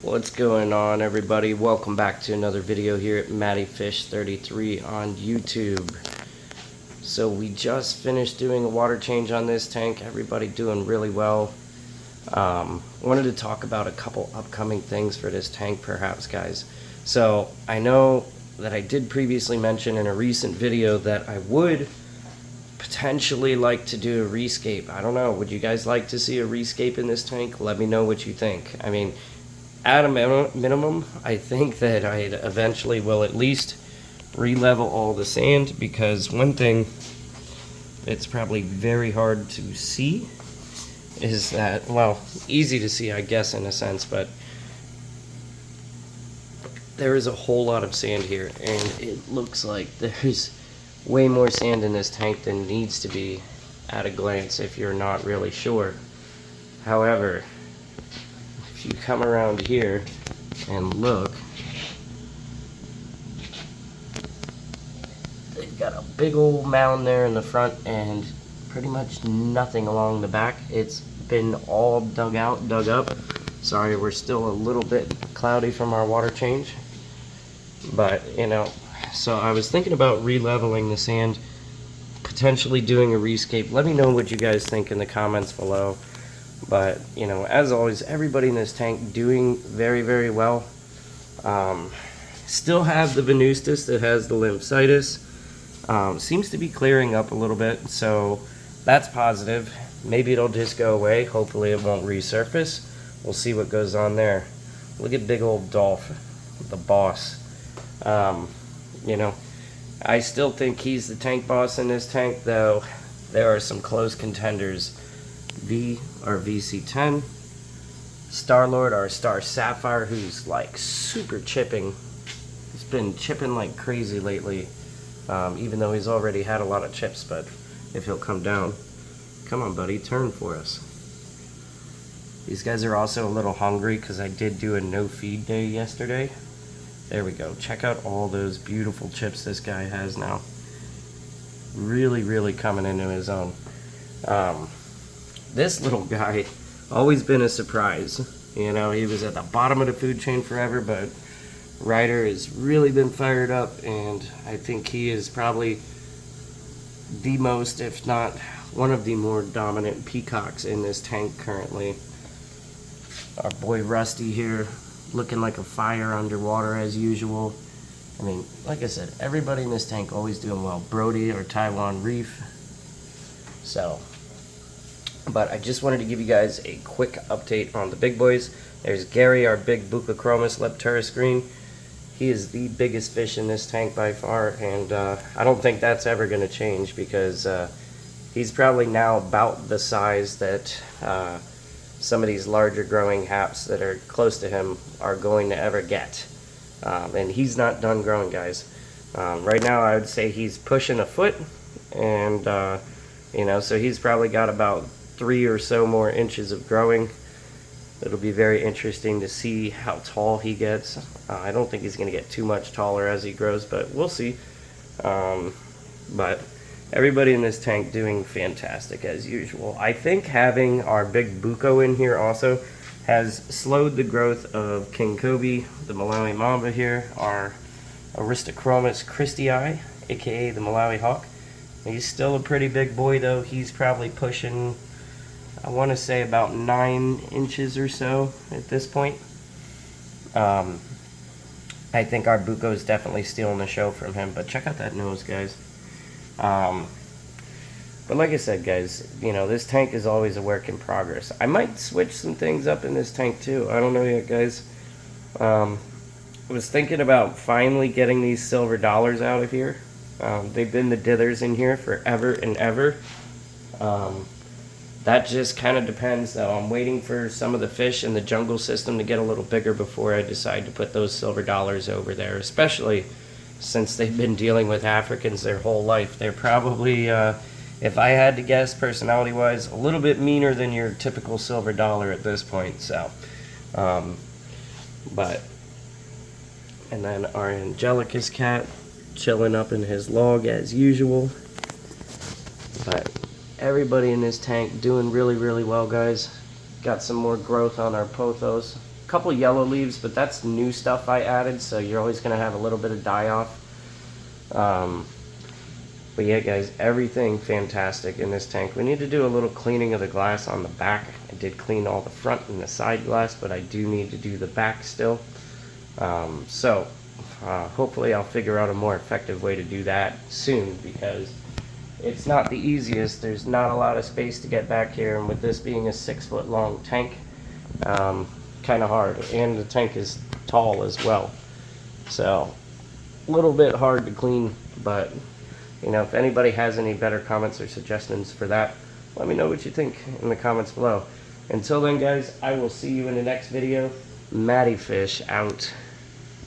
What's going on, everybody? Welcome back to another video here at MattyFish33 on YouTube. So we just finished doing a water change on this tank. Everybody doing really well. Wanted to talk about a couple upcoming things for this tank perhaps, guys. So I know that I did previously mention in a recent video that I would potentially like to do a RESCAPE. I don't know, would you guys like to see a RESCAPE in this tank? Let me know what you think. I mean, at a minimum, I think that I eventually will at least re-level all the sand, because one thing that's probably very hard to see is that, well, easy to see I guess in a sense, but there is a whole lot of sand here, and it looks like there's way more sand in this tank than needs to be at a glance if you're not really sure. However, if you come around here and look, they've got a big old mound there in the front and pretty much nothing along the back. It's been all dug up. Sorry, we're still a little bit cloudy from our water change, but you know, so I was thinking about re-leveling the sand, potentially doing a RESCAPE. Let me know what you guys think in the comments below. But, you know, as always, everybody in this tank doing very, very well. Still have the venustus that has the lymphitis. Seems to be clearing up a little bit, so that's positive. Maybe it'll just go away. Hopefully it won't resurface. We'll see what goes on there. Look at big old Dolph, the boss. You know, I still think he's the tank boss in this tank, though there are some close contenders. Our VC10, Star-Lord, our Star Sapphire, who's like super chipping. He's been chipping like crazy lately, even though he's already had a lot of chips. But if he'll come down, come on buddy, turn for us. These guys are also a little hungry because I did do a no feed day yesterday. There we go. Check out all those beautiful chips this guy has now. Really coming into his own. This little guy, always been a surprise. You know, he was at the bottom of the food chain forever, but Ryder has really been fired up, and I think he is probably the most, if not one of the more dominant peacocks in this tank currently. Our boy Rusty here, looking like a fire underwater as usual. I mean, like I said, everybody in this tank always doing well. Brody, or Taiwan Reef. So, but I just wanted to give you guys a quick update on the big boys. There's Gary, our big Buccochromis lepturus green. He is the biggest fish in this tank by far, and I don't think that's ever going to change, because he's probably now about the size that some of these larger growing haps that are close to him are going to ever get. And he's not done growing, guys. Right now I would say he's pushing a foot, and you know, so he's probably got about 3 or so more inches of growing. It'll be very interesting to see how tall he gets. I don't think he's going to get too much taller as he grows, but we'll see. But everybody in this tank doing fantastic as usual. I think having our big Bucco in here also has slowed the growth of King Kobe, the Malawi Mamba here, our Aristochromis Christii, aka the Malawi Hawk. He's still a pretty big boy though. He's probably pushing, I want to say, about 9 inches or so at this point. I think our Bucco is definitely stealing the show from him, but check out that nose, guys. But like I said, guys, you know, this tank is always a work in progress. I might switch some things up in this tank too. I don't know yet, guys. I was thinking about finally getting these silver dollars out of here. They've been the dithers in here forever and ever. That just kind of depends, though. I'm waiting for some of the fish in the jungle system to get a little bigger before I decide to put those silver dollars over there, especially since they've been dealing with Africans their whole life. They're probably, if I had to guess, personality-wise, a little bit meaner than your typical silver dollar at this point. So, but, and then our Angelicus cat chilling up in his log as usual. But everybody in this tank doing really well, guys. Got some more growth on our pothos. couple yellow leaves, but that's new stuff I added, so you're always going to have a little bit of die off. But yeah, guys, everything fantastic in this tank. We need to do a little cleaning of the glass on the back. I did clean all the front and the side glass, but I do need to do the back still. Hopefully I'll figure out a more effective way to do that soon, because it's not the easiest. There's not a lot of space to get back here, and with this being a 6-foot long tank, kind of hard. And the tank is tall as well, so a little bit hard to clean. But you know, if anybody has any better comments or suggestions for that, let me know what you think in the comments below. Until then, guys, I will see you in the next video. Matty Fish out.